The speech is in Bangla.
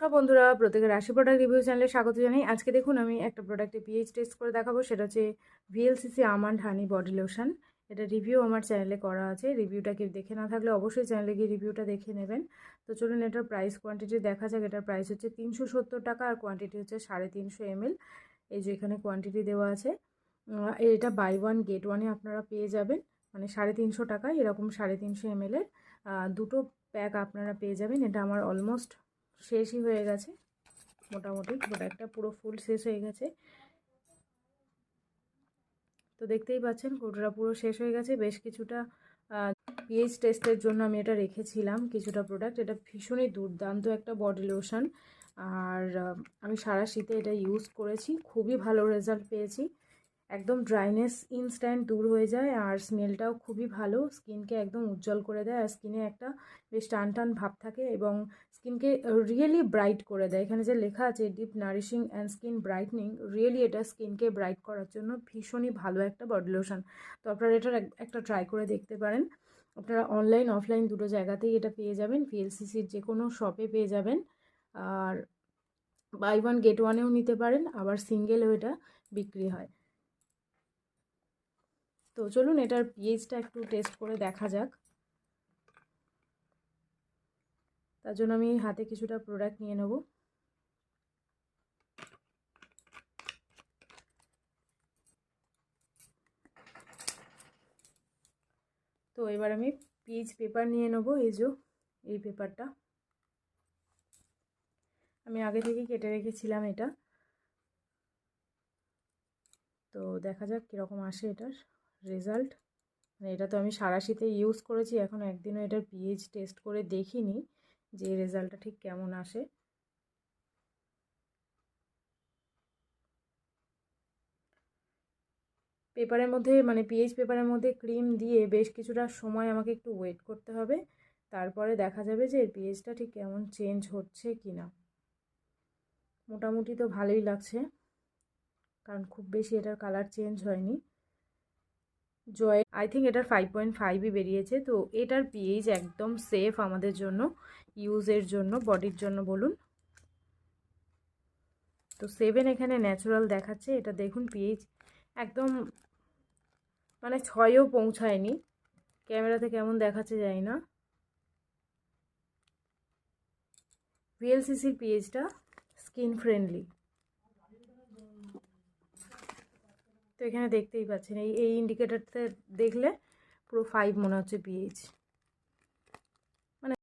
নমস্কার বন্ধুরা, প্রত্যেকের রাশি প্রোডাক্ট রিভিউ চ্যানেলে স্বাগত জানাই। আজকে দেখুন আমি একটা প্রোডাক্টে পিএইচ টেস্ট করে দেখাবো। সেটা হচ্ছে ভিএলসিসি আমন্ড হানি বডি লোশন। এটা রিভিউ আমার চ্যানেলে করা আছে। রিভিউটা কেউ দেখে না থাকলে অবশ্যই চ্যানেলে গিয়ে রিভিউটা দেখে নেবেন। তো চলুন এটার প্রাইস কোয়ান্টিটি দেখা যাক। এটার প্রাইস হচ্ছে 370 টাকা আর কোয়ান্টিটি হচ্ছে 350 ml। এই যে এখানে কোয়ান্টিটি দেওয়া আছে। এটা বাই ওয়ান গেট ওয়ানে আপনারা পেয়ে যাবেন, মানে 350 টাকায় এরকম 350 ml এর দুটো প্যাক আপনারা পেয়ে যাবেন। এটা আমার অলমোস্ট শেষই হয়ে গেছে, মোটামুটি প্রোডাক্টটা পুরো ফুল শেষ হয়ে গেছে। তো দেখতেই পাচ্ছেন কোটোটা পুরো শেষ হয়ে গেছে। বেশ কিছুটা পিএইচ টেস্টের জন্য আমি এটা রেখেছিলাম কিছুটা প্রোডাক্ট। এটা ভীষণই দুর্দান্ত একটা বডি লোশন, আর আমি সারা শীতে এটা ইউজ করেছি, খুবই ভালো রেজাল্ট পেয়েছি। একদম ড্রাইনেস ইনস্ট্যান্ট দূর হয়ে যায়, আর স্মেলটাও খুবই ভালো, স্কিনকে একদম উজ্জ্বল করে দেয়, আর স্কিনে একটা বেশ টান টান ভাব থাকে এবং স্কিনকে রিয়েলি ব্রাইট করে দেয়। এখানে যে লেখা আছে deep nourishing and skin brightening, really এটা স্কিনকে ব্রাইট করার জন্য ভীষণই ভালো একটা বডি লোশন। তো আপনারা এটার একটা ট্রাই করে দেখতে পারেন। আপনারা অনলাইন অফলাইন দুটো জায়গাতেই এটা পেয়ে যাবেন, ভিএলসিসির যে কোনো শপে পেয়ে যাবেন। আর বাই ওয়ান গেট ওয়ানেও নিতে পারেন, আবার সিঙ্গেলও এটা বিক্রি হয়। তো চলুন এটার পিএইচটা একটু টেস্ট করে দেখা যাক। তার জন্য আমি হাতে কিছুটা প্রোডাক্ট নিয়ে নেব। তো এবার আমি পিএইচ পেপার নিয়ে নেব। এই পেপারটা আমি আগে থেকে কেটে রেখেছিলাম এটা। তো দেখা যাক কীরকম আসে এটার রেজাল্ট। মানে এটা তো আমি সারা শীতে ইউজ করেছি, এখন একদিনও এটার পিএইচ টেস্ট করে দেখিনি যে রেজাল্টটা ঠিক কেমন আসে। পেপারের মধ্যে, মানে পিএইচ পেপারের মধ্যে ক্রিম দিয়ে বেশ কিছুটা সময় আমাকে একটু ওয়েট করতে হবে, তারপরে দেখা যাবে যে এর পিএইচটা ঠিক কেমন চেঞ্জ হচ্ছে কি না। মোটামুটি তো ভালোই লাগছে, কারণ খুব বেশি এটার কালার চেঞ্জ হয়নি। আই থিঙ্ক এটার 5.5ই বেরিয়েছে। তো এটার পিএইচ একদম সেফ আমাদের জন্য, ইউজের জন্য, বডির জন্য বলুন। তো 7 এখানে ন্যাচারাল দেখাচ্ছে। এটা দেখুন পিএইচ একদম মানে 6ও পৌঁছায়নি। ক্যামেরাতে কেমন দেখাচ্ছে জানি না। ভিএলসিসির পিএইচটা স্কিন ফ্রেন্ডলি। তো এখানে দেখতেই পাচ্ছেন এই ইন্ডিকেটরতে দেখলে পুরো 5 মনে হচ্ছে পিএইচ।